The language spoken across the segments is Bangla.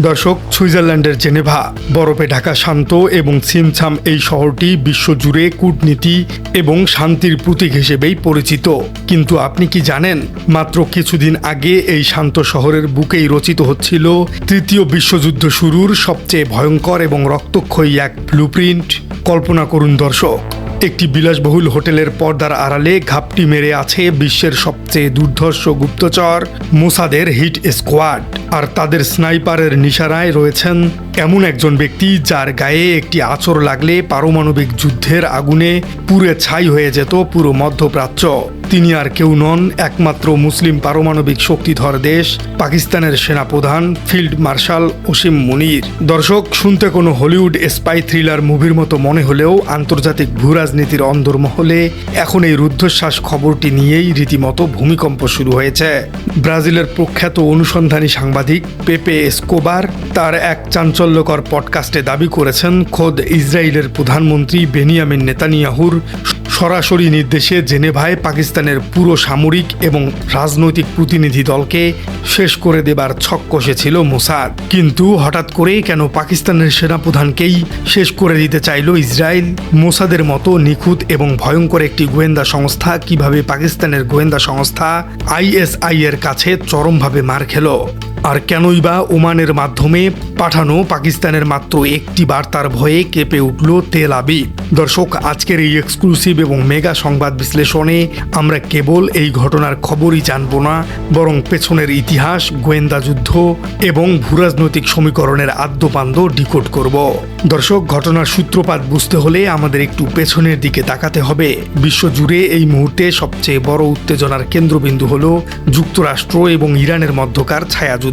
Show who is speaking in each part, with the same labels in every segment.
Speaker 1: দর্শক, সুইজারল্যান্ডের জেনেভা বরফে ঢাকা শান্ত এবং ছিমছাম এই শহরটি বিশ্বজুড়ে কূটনীতি এবং শান্তির প্রতীক হিসেবেই পরিচিত। কিন্তু আপনি কি জানেন, মাত্র কিছুদিন আগে এই শান্ত শহরের বুকেই রচিত হচ্ছিল তৃতীয় বিশ্বযুদ্ধ শুরুর সবচেয়ে ভয়ঙ্কর এবং রক্তক্ষয়ী এক ব্লুপ্রিন্ট। কল্পনা করুন দর্শক, একটি বিলাসবহুল হোটেলের পর্দার আড়ালে ঘাপটি মেরে আছে বিশ্বের সবচেয়ে দুর্ধর্ষ গুপ্তচর মোসাদের হিট স্কোয়াড, আর তাদের স্নাইপারের নিশানায় রয়েছেন এমন একজন ব্যক্তি যার গায়ে একটি আঁচড় লাগলে পারমাণবিক যুদ্ধের আগুনে পুড়ে ছাই হয়ে যেত পুরো মধ্যপ্রাচ্য। তিনি আর কেউ নন, একমাত্র মুসলিম পারমাণবিক শক্তিধর দেশ পাকিস্তানের সেনাপ্রধান ফিল্ড মার্শাল ওসিম মুনির। দর্শক, শুনতে কোনো হলিউড স্পাই থ্রিলার মুভির মতো মনে হলেও আন্তর্জাতিক ভূরাজনীতির অন্দরমহলে এখন এই রুদ্ধশ্বাস খবরটি নিয়েই রীতিমতো ভূমিকম্প শুরু হয়েছে। ব্রাজিলের প্রখ্যাত অনুসন্ধানী সাংবাদিক পেপে এসকোবার তার এক চাঞ্চল্যকর পডকাস্টে দাবি করেছেন, খোদ ইসরায়েলের প্রধানমন্ত্রী বেনিয়ামিন নেতানিয়াহুর সরাসরি নির্দেশে জেনেভায় পাকিস্তানের পুরো সামরিক এবং রাজনৈতিক প্রতিনিধি দলকে শেষ করে দেবার ছক কষেছিল মোসাদ। কিন্তু হঠাৎ করেই কেন পাকিস্তানের সেনাপ্রধানকেই শেষ করে দিতে চাইল ইসরায়েল? মোসাদের মতো নিখুঁত এবং ভয়ঙ্কর একটি গোয়েন্দা সংস্থা কিভাবে পাকিস্তানের গোয়েন্দা সংস্থা আইএসআই এর কাছে চরমভাবে মার খেল? আর কেনই বা ওমানের মাধ্যমে পাঠানো পাকিস্তানের মাত্র একটি বার্তার ভয়ে কেঁপে উঠল তেল আবিব? দর্শক, আজকের এই এক্সক্লুসিভ এবং মেগা সংবাদ বিশ্লেষণে আমরা কেবল এই ঘটনার খবরই জানব না, বরং পেছনের ইতিহাস, গোয়েন্দা যুদ্ধ এবং ভূরাজনৈতিক সমীকরণের আদ্যপান্দ ডিকোড করব। দর্শক, ঘটনার সূত্রপাত বুঝতে হলে আমাদের একটু পেছনের দিকে তাকাতে হবে। বিশ্বজুড়ে এই মুহূর্তে সবচেয়ে বড় উত্তেজনার কেন্দ্রবিন্দু হল যুক্তরাষ্ট্র এবং ইরানের মধ্যকার ছায়াযুদ্ধ।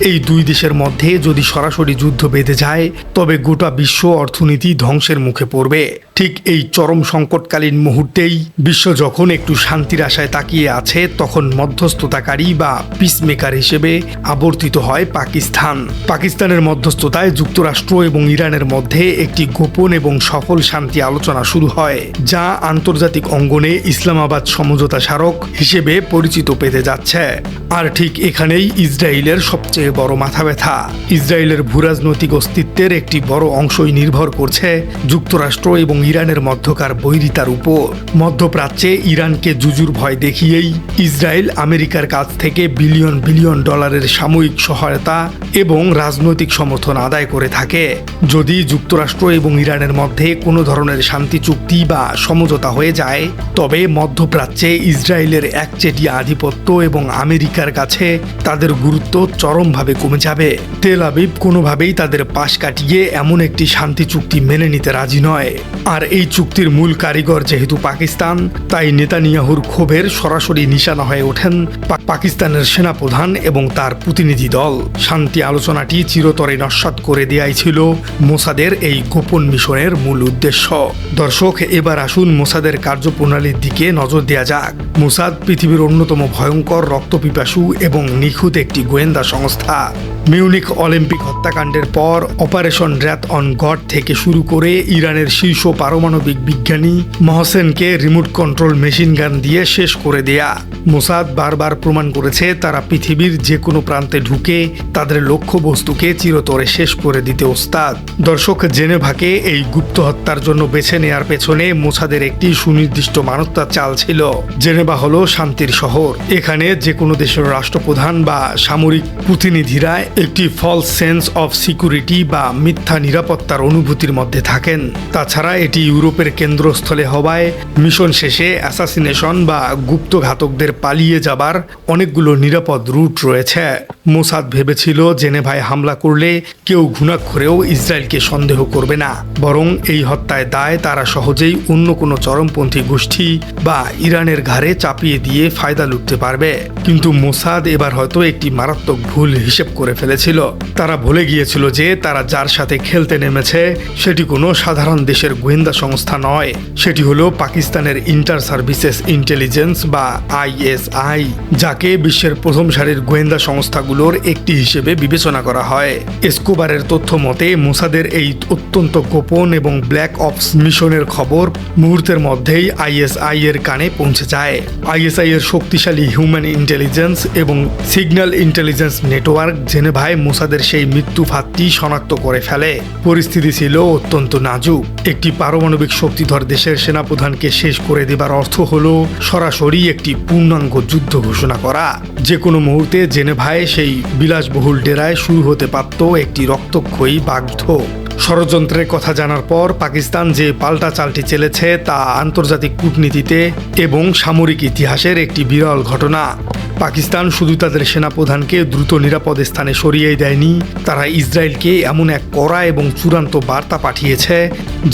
Speaker 1: এই দুই দেশের মধ্যে যদি সরাসরি যুদ্ধ বেঁধে যায়, তবে গোটা বিশ্ব অর্থনীতি ধ্বংসের মুখে পড়বে। ঠিক এই চরম সংকটকালীন মুহূর্তেই বিশ্ব যখন একটু শান্তির আশায় তাকিয়ে আছে, তখন মধ্যস্থতাকারী বা পিসমেকার হিসেবে আবর্তিত হয় পাকিস্তান। পাকিস্তানের মধ্যস্থতায় যুক্তরাষ্ট্র এবং ইরানের মধ্যে একটি গোপন এবং সফল শান্তি আলোচনা শুরু হয়, যা আন্তর্জাতিক অঙ্গনে ইসলামাবাদ সমঝোতা স্মারক হিসেবে পরিচিত পেতে যাচ্ছে। আর ঠিক এখানেই ইসরায়েলের সবচেয়ে বড় মাথা ব্যথা। ইসরায়েলের ভূরাজনৈতিক অস্তিত্বের একটি বড় অংশই নির্ভর করছে যুক্তরাষ্ট্র এবং ইরানের মধ্যকার বৈরিতার উপর। মধ্যপ্রাচ্যে ইরানকে জুজুর ভয় দেখিয়েই ইসরায়েল আমেরিকার কাছ থেকে বিলিয়ন বিলিয়ন ডলারের সাময়িক সহায়তা এবং রাজনৈতিক সমর্থন আদায় করে থাকে। যদি যুক্তরাষ্ট্র এবং ইরানের মধ্যে কোনো ধরনের শান্তি চুক্তি বা সমঝোতা হয়ে যায়, তবে মধ্যপ্রাচ্যে ইসরায়েলের একচেটিয়া আধিপত্য এবং আমেরিকার কাছে তাদের গুরুত্ব চরমভাবে কমে যাবে। তেল আবিব কোনোভাবেই তাদের পাশ কাটিয়ে এমন একটি শান্তি চুক্তি মেনে নিতে রাজি নয়। আর এই চুক্তির মূল কারিগর যেহেতু পাকিস্তান, তাই নেতানিয়াহুর ক্ষোভের সরাসরি নিশানা হয়ে ওঠেন পাকিস্তানের সেনাপ্রধান এবং তার প্রতিনিধি দল। শান্তি আলোচনাটি চিরতরে নস্যাৎ করে দেয়াই ছিল মোসাদের এই গোপন মিশনের মূল উদ্দেশ্য। দর্শক, এবার আসুন মোসাদের কার্যপ্রণালীর দিকে নজর দেওয়া যাক। মোসাদ পৃথিবীর অন্যতম ভয়ঙ্কর, রক্তপিপাসু এবং নিখুঁত একটি গোয়েন্দা সংস্থা। মিউনিখ অলিম্পিক হত্যাকাণ্ডের পর অপারেশন র্যাথ অন গড থেকে শুরু করে ইরানের শীর্ষ পারমাণবিক বিজ্ঞানী মহসেনকে রিমোট কন্ট্রোল মেশিন গান দিয়ে শেষ করে দেয়া, মোসাদ বারবার প্রমাণ করেছে তারা পৃথিবীর যে কোনো প্রান্তে ঢুকে তাদের লক্ষ্যবস্তুকে চিরতরে শেষ করে দিতে ওস্তাদ। দর্শক, জেনেভাকে এই গুপ্ত হত্যার জন্য বেছে নেয়ার পেছনে মোসাদের একটি সুনির্দিষ্ট মানবতার চাল ছিল। জেনেভা হলো শান্তির শহর। এখানে যে কোনো দেশের রাষ্ট্রপ্রধান বা সামরিক প্রতিনিধিরা একটি ফলস সেন্স অফ সিকিউরিটি বা মিথ্যা নিরাপত্তার অনুভূতির মধ্যে থাকেন। তাছাড়া এটি ইউরোপের কেন্দ্রস্থলে হওয়ায় মিশন শেষে অ্যাসাসিনেশন বা গুপ্ত ঘাতকদের পালিয়ে যাবার অনেকগুলো নিরাপদ রুট রয়েছে। মোসাদ ভেবেছিল জেনেভায় হামলা করলে কেউ ঘুণাক্ষরেও ইসরায়েলকে সন্দেহ করবে না, বরং এই হত্যায় দায় তারা সহজেই অন্য কোনো চরমপন্থী গোষ্ঠী বা ইরানের ঘাড়ে চাপিয়ে দিয়ে ফায়দা লুটতে পারবে। কিন্তু মোসাদ এবার হয়তো একটি মারাত্মক ভুল হিসেব করে ফেলেছিল। তারা ভুলে গিয়েছিল যে তারা যার সাথে খেলতে নেমেছে সেটি কোনো সাধারণ দেশের গোয়েন্দা সংস্থা নয়, সেটি হলো পাকিস্তানের ইন্টার সার্ভিসেস ইন্টেলিজেন্স বা আইএসআই, যাকে বিশ্বের প্রথম সারির গোয়েন্দা সংস্থাগুলোর একটি হিসেবে বিবেচনা করা হয়। এসকোবারের তথ্য মতে মোসাদের এই অত্যন্ত গোপন এবং ব্ল্যাক অপস মিশনের খবর মুহূর্তের মধ্যেই আইএসআই এর কানে পৌঁছে যায়। আইএসআই এর শক্তিশালী হিউম্যান ইন্টেলিজেন্স এবং সিগন্যাল ইন্টেলিজেন্স নেটওয়ার্ক জেনে জেনেভায় মোসাদের সেই মৃত্যু ফাঁদটি শনাক্ত করে ফেলে। পরিস্থিতি ছিল অত্যন্ত নাজুক। একটি পারমাণবিক শক্তিধর দেশের সেনাপ্রধানকে শেষ করে দেবার অর্থ হলো সরাসরি একটি পূর্ণাঙ্গ যুদ্ধ ঘোষণা করা। যে কোনো মুহূর্তে জেনেভায় সেই বিলাসবহুল ডেরায় শুরু হতে পারত একটি রক্তক্ষয়ী বাগযুদ্ধ। ষড়যন্ত্রের কথা জানার পর পাকিস্তান যে পাল্টা চালটি চেলেছে তা আন্তর্জাতিক কূটনীতিতে এবং সামরিক ইতিহাসের একটি বিরল ঘটনা। পাকিস্তান শুধু তাদের সেনাপ্রধানকে দ্রুত নিরাপদ স্থানে সরিয়েই দেয়নি, তারা ইসরায়েলকে এমন এক কড়া এবং চূড়ান্ত বার্তা পাঠিয়েছে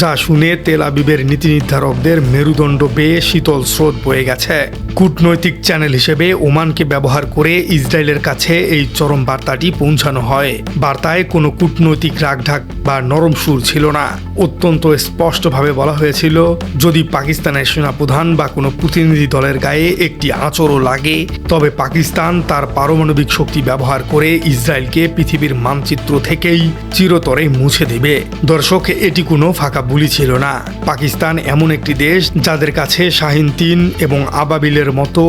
Speaker 1: যা শুনে তেল আবিবের নীতি নির্ধারকদের মেরুদণ্ড বেয়ে শীতল স্রোত বয়ে গেছে। কূটনৈতিক চ্যানেল হিসেবে ওমানকে ব্যবহার করে ইসরায়েলের কাছে এই চরম বার্তাটি পৌঁছানো হয়। বার্তায় কোনো কূটনৈতিক রাগঢাক বা নরম সুর ছিল না। অত্যন্ত স্পষ্টভাবে বলা হয়েছিল, যদি পাকিস্তানের সেনাপ্রধান বা কোনো প্রতিনিধি দলের গায়ে একটি আঁচড়ও লাগে তবে পাকিস্তান তার পারমাণবিক শক্তি ব্যবহার করে ইসরায়েলকে পৃথিবীর মানচিত্র থেকেই চিরতরে মুছে দেবে। দর্শক, এটি কোনো ফাঁকা বুলি ছিল না। পাকিস্তান এমন একটি দেশ যাদের কাছে শাহিন ৩ এবং আবাবিলের মতো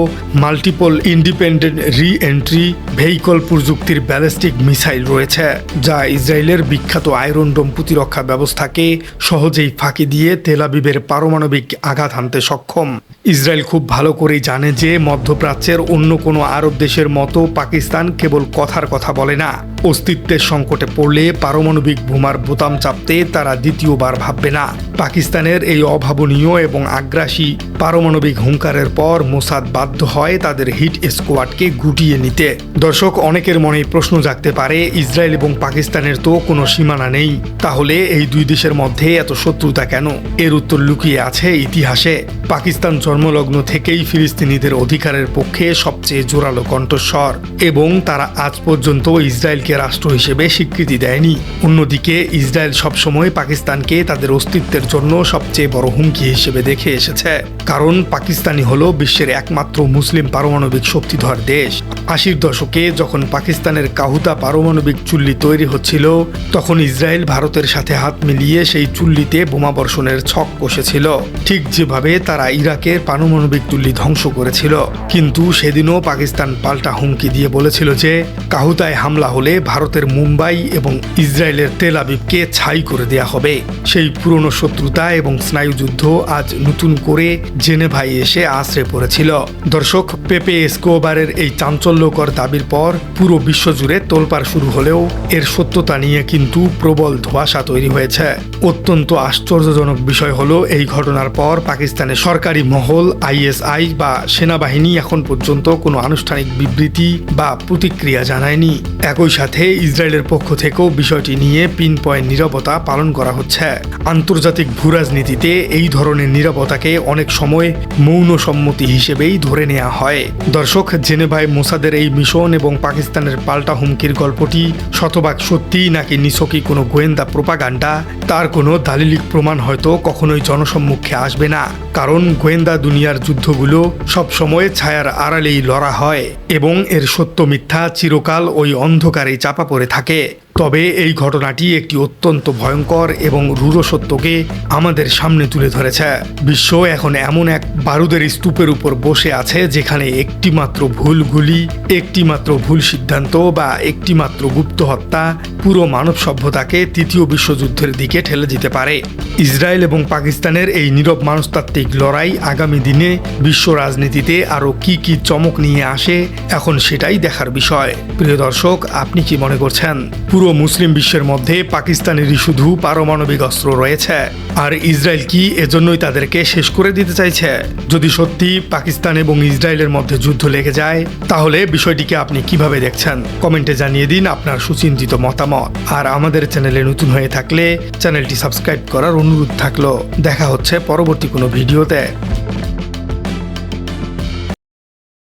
Speaker 1: মাল্টিপল ইন্ডিপেন্ডেন্ট রি এন্ট্রি ভেহিকল প্রযুক্তির ব্যালিস্টিক মিসাইল রয়েছে, যা ইসরায়েলের বিখ্যাত আয়রন ডোম প্রতিরক্ষা ব্যবস্থাকে সহজেই ফাঁকি দিয়ে তেল আবিবের পারমাণবিক আঘাত হানতে সক্ষম। ইসরায়েল খুব ভালো করেই জানে যে মধ্যপ্রাচ্যের অন্য কোনো আরব দেশের মতো পাকিস্তান কেবল কথার কথা বলে না। অস্তিত্বের সংকটে পড়লে পারমাণবিক বোমার বোতাম চাপতে তারা দ্বিতীয়বার ভাববে না। পাকিস্তানের এই অভাবনীয় এবং আগ্রাসী পারমাণবিক হুঙ্কারের পর মোসাদ বাধ্য হয় তাদের হিট স্কোয়াডকে গুটিয়ে নিতে। দর্শক, অনেকের মনে প্রশ্ন জাগতে পারে, ইসরায়েল এবং পাকিস্তানের তো কোনো সীমানা নেই, তাহলে এই দুই দেশের মধ্যে এত শত্রুতা কেন? এর উত্তর লুকিয়ে আছে ইতিহাসে। পাকিস্তান জন্মলগ্ন থেকেই ফিলিস্তিনিদের অধিকারের পক্ষে সবচেয়ে জোরালো কণ্ঠস্বর, এবং তারা আজ পর্যন্ত ইসরায়েলকে রাষ্ট্র হিসেবে স্বীকৃতি দেয়নি। অন্যদিকে ইসরায়েল সবসময় পাকিস্তানকে তাদের অস্তিত্বের জন্য সবচেয়ে বড় হুমকি হিসেবে দেখে এসেছে, কারণ পাকিস্তানি হলো বিশ্বের একমাত্র মুসলিম পারমাণবিক শক্তিধর দেশ। ৮০-র দশকে যখন পাকিস্তানের কাহুতা পারমাণবিক চুল্লি তৈরি হচ্ছিল, তখন ইসরায়েল ভারতের সাথে হাত মিলিয়ে সেই চুল্লিতে বোমাবর্ষণের ছক কষেছিল, ঠিক যেভাবে তারা ইরাকের পারমাণবিক চুল্লি ধ্বংস করেছিল। কিন্তু সেদিনও পাকিস্তান পাল্টা হুমকি দিয়ে বলেছিল যে কাহুতায় হামলা হলে ভারতের মুম্বাই এবং ইসরায়েলের তেল আবিবকে ছাই করে দেয়া হবে। সেই পুরনো শত্রুতা এবং স্নায়ুযুদ্ধ আজ নতুন করে জেনেভায় এসে আশ্রে পড়েছিল। দর্শক, পেপে এসকোবারের এই চাঞ্চল্যকর দাবির পর পুরো বিশ্বজুড়ে তোলপাড় শুরু হলেও এর সত্যতা নিয়ে কিন্তু প্রবল ধোঁয়াশা তৈরি হয়েছে। অত্যন্ত আশ্চর্যজনক বিষয় হলো, এই ঘটনার পর পাকিস্তানের সরকারি মহল, ISI বা সেনাবাহিনী এখন পর্যন্ত কোনো আনুষ্ঠানিক বিবৃতি বা প্রতিক্রিয়া জানায়নি। একই সাথে ইসরায়েলের পক্ষ থেকেও বিষয়টি নিয়ে পিন পয়েন্ট নীরবতা পালন করা হচ্ছে। আন্তর্জাতিক ভূরাজনীতিতে এই ধরনের নীরবতাকে অনেক সময় মৌন সম্মতি হিসেবেই ধরে নেওয়া হয়। দর্শক, জেনেভায় মোসাদের এই মিশন এবং পাকিস্তানের পাল্টা হুমকির গল্পটি শতভাগ সত্যি নাকি নিছকই কোনো গোয়েন্দা প্রোপাগান্ডা, তার কোনো দালিলিক প্রমাণ হয়তো কখনোই জনসম্মুখে আসবে না, কারণ গোয়েন্দা দুনিয়ার যুদ্ধগুলো সবসময় ছায়ার আড়ালেই লড়া হয় এবং এর সত্য মিথ্যা চিরকাল ওই অন্ধকারেই চাপা পড়ে থাকে। তবে এই ঘটনাটি একটি অত্যন্ত ভয়ঙ্কর এবং রূঢ় সত্যকে আমাদের সামনে তুলে ধরেছে। বিশ্ব এখন এমন এক বারুদের স্তূপের উপর বসে আছে যেখানে একটিমাত্র ভুল গুলি, একটিমাত্র ভুল সিদ্ধান্ত বা একটিমাত্র গুপ্ত হত্যা পুরো মানব সভ্যতাকে তৃতীয় বিশ্বযুদ্ধের দিকে ঠেলে দিতে পারে। ইসরায়েল এবং পাকিস্তানের এই নীরব মনস্তাত্ত্বিক লড়াই আগামী দিনে বিশ্ব রাজনীতিতে আরও কি চমক নিয়ে আসে, এখন সেটাই দেখার বিষয়। প্রিয় দর্শক, আপনি কি মনে করছেন? পুরো মুসলিম বিশ্বের মধ্যে পাকিস্তানেরই শুধু পারমাণবিক অস্ত্র রয়েছে, আর ইসরায়েল কি এজন্যই তাদেরকে শেষ করে দিতে চাইছে? যদি সত্যি পাকিস্তান এবং ইসরায়েলের মধ্যে যুদ্ধ লেগে যায়, তাহলে বিষয়টিকে আপনি কিভাবে দেখছেন? কমেন্টে জানিয়ে দিন আপনার সুচিন্তিত মতামত। আর আমাদের চ্যানেলে নতুন হয়ে থাকলে চ্যানেলটি সাবস্ক্রাইব করার অনুরোধ থাকলো। দেখা হচ্ছে পরবর্তী কোনো ভিডিওতে।